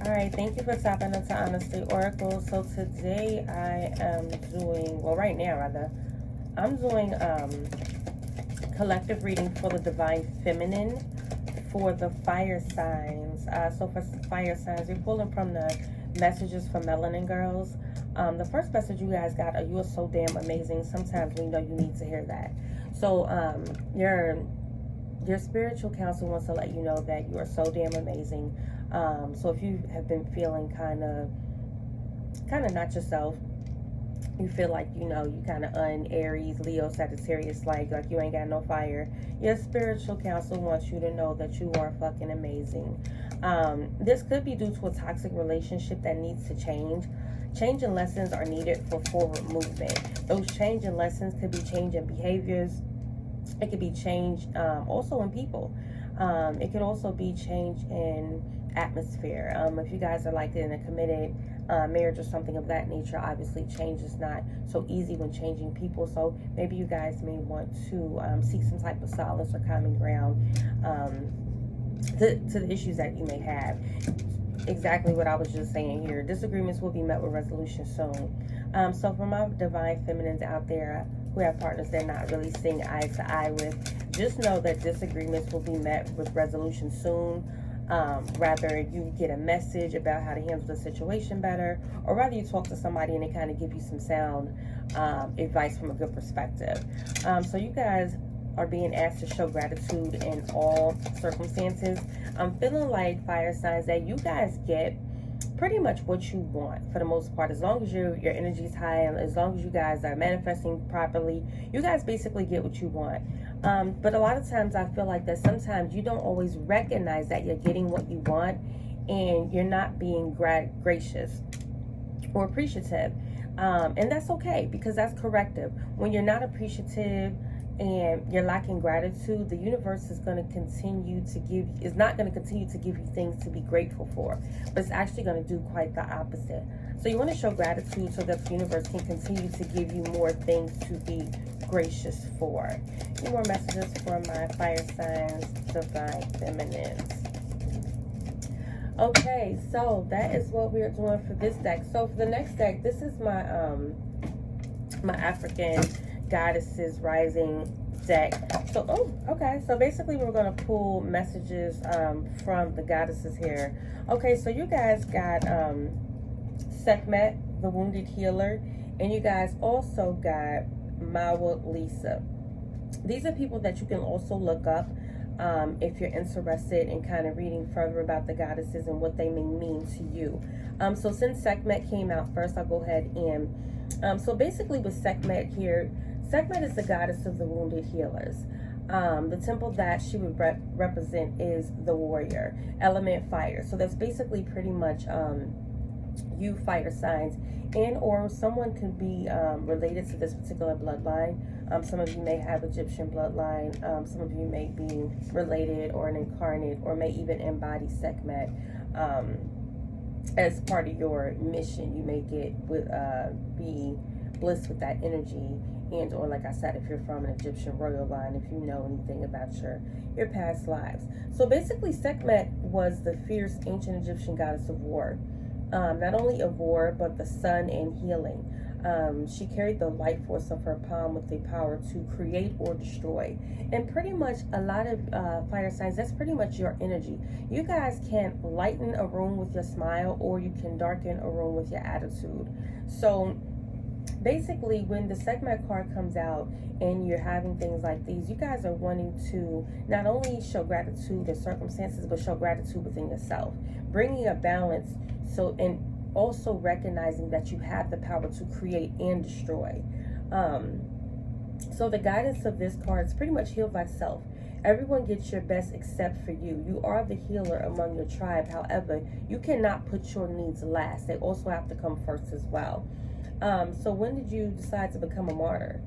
All right, thank you for stopping into Honestly Oracle. So today I am doing, well, right now rather, I'm doing collective reading for the Divine Feminine for the fire signs. So for fire signs, we're pulling from the messages for Melanin Girls. The first message you guys got, you are so damn amazing. Sometimes we know you need to hear that. So your spiritual counsel wants to let you know that you are so damn amazing. So if you have been feeling kind of not yourself, you feel like you kind of Aries, Leo, Sagittarius, like you ain't got no fire, your spiritual counsel wants you to know that you are fucking amazing. This could be due to a toxic relationship that needs to change. Changing lessons are needed for forward movement. Those changing lessons could be changing behaviors. It could be change also in people. It could also be change in atmosphere. If you guys are like in a committed marriage or something of that nature, obviously change is not so easy when changing people. So maybe you guys may want to seek some type of solace or common ground to the issues that you may have. Exactly what I was just saying here. Disagreements will be met with resolution soon. So for my divine feminines out there who have partners they're not really seeing eye to eye with, just know that disagreements will be met with resolution soon. Rather you get a message about how to handle the situation better, or rather you talk to somebody and they kind of give you some sound advice from a good perspective. So you guys are being asked to show gratitude in all circumstances. I'm feeling like fire signs that you guys get pretty much what you want for the most part, as long as your energy is high and as long as you guys are manifesting properly, you guys basically get what you want. But a lot of times I feel like that sometimes you don't always recognize that you're getting what you want and you're not being gracious or appreciative. And that's okay, because that's corrective. When you're not appreciative and you're lacking gratitude, the universe is going to continue to give you things to be grateful for, but it's actually going to do quite the opposite. So you want to show gratitude so that the universe can continue to give you more things to be gracious for. Any more messages for my fire signs, divine feminines? Okay, so that is what we're doing for this deck. So for the next deck, this is my my African Goddesses Rising deck. So okay, so basically we're going to pull messages from the goddesses here. Okay, so you guys got Sekhmet, the wounded healer, and you guys also got Mawa Lisa. These are people that you can also look up if you're interested in kind of reading further about the goddesses and what they may mean to you. So since Sekhmet came out first, I'll go ahead and so basically with Sekhmet here, Sekhmet is the goddess of the wounded healers. The temple that she would represent is the warrior, element fire. So that's basically pretty much you fire signs, and or someone could be related to this particular bloodline. Some of you may have Egyptian bloodline. Some of you may be related or an incarnate or may even embody Sekhmet as part of your mission. You may get be blessed with that energy, and or like I said, if you're from an Egyptian royal line, if you know anything about your past lives. So basically Sekhmet was the fierce ancient Egyptian goddess of war. Not only of war, but the sun and healing. She carried the light force of her palm with the power to create or destroy. And pretty much a lot of fire signs, that's pretty much your energy. You guys can lighten a room with your smile, or you can darken a room with your attitude. So basically when the Sekhmet card comes out and you're having things like these, you guys are wanting to not only show gratitude in circumstances, but show gratitude within yourself, bringing a balance. So, and also recognizing that you have the power to create and destroy. So the guidance of this card is pretty much heal thyself. Everyone gets your best except for you. You are the healer among your tribe. However, you cannot put your needs last. They also have to come first as well. So when did you decide to become a martyr?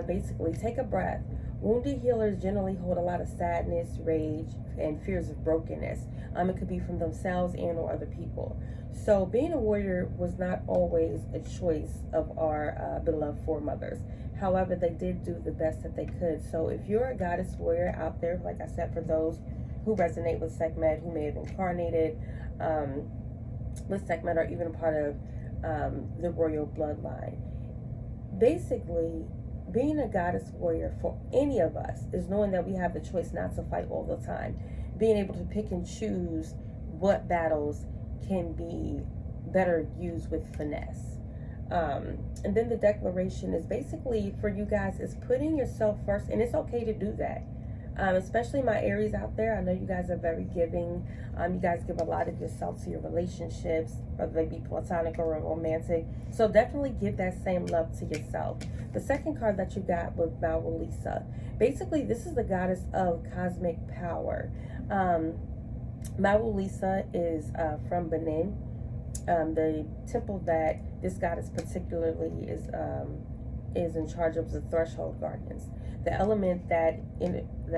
Basically, take a breath. Wounded healers generally hold a lot of sadness, rage, and fears of brokenness. It could be from themselves and or other people. So being a warrior was not always a choice of our beloved foremothers. However, they did do the best that they could. So if you're a goddess warrior out there, like I said, for those who resonate with Sekhmet, who may have incarnated, this segment are even a part of the royal bloodline. Basically, being a goddess warrior for any of us is knowing that we have the choice not to fight all the time, being able to pick and choose what battles can be better used with finesse. And then the declaration is basically for you guys is putting yourself first, and it's okay to do that. Especially my Aries out there, I know you guys are very giving. You guys give a lot of yourself to your relationships, whether they be platonic or romantic. So definitely give that same love to yourself. The second card that you got was Lisa. Basically, this is the goddess of cosmic power. Lisa is from Benin. The temple that this goddess particularly is in charge of the threshold guardians. The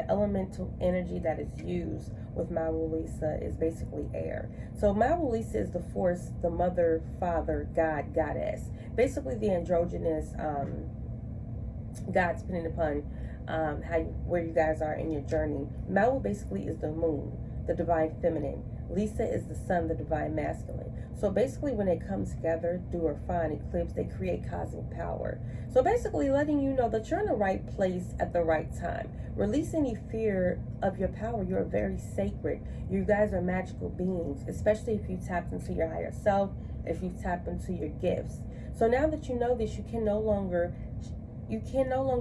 elemental energy that is used with Lisa is basically air. So Lisa is the force, the mother, father, god, goddess. Basically the androgynous gods, depending upon where you guys are in your journey. Basically is the moon, the divine feminine. Lisa is the sun, the divine masculine. So basically when they come together, do a fine eclipse, they create cosmic power. So basically letting you know that you're in the right place at the right time. Release any fear of your power. You're very sacred. You guys are magical beings, especially if you tapped into your higher self, if you tap into your gifts. So now that you know this, you can no longer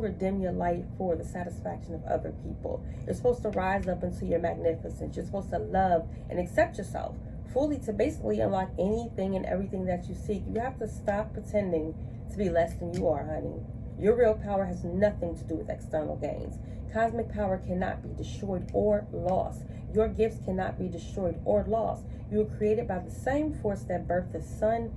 dim your light for the satisfaction of other people. You're supposed to rise up into your magnificence. You're supposed to love and accept yourself fully to basically unlock anything and everything that you seek. You have to stop pretending to be less than you are, honey. Your real power has nothing to do with external gains. Cosmic power cannot be destroyed or lost. Your gifts cannot be destroyed or lost. You were created by the same force that birthed the sun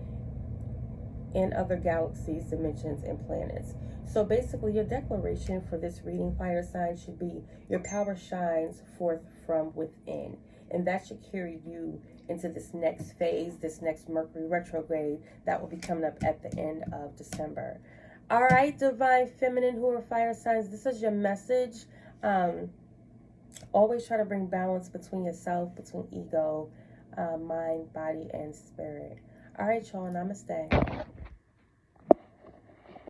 and other galaxies, dimensions, and planets. So basically your declaration for this reading, fire sign, should be your power shines forth from within. And that should carry you into this next phase, this next Mercury retrograde that will be coming up at the end of December. All right, divine feminine who are fire signs, this is your message. Always try to bring balance between yourself, between ego, mind, body, and spirit. All right, y'all, namaste.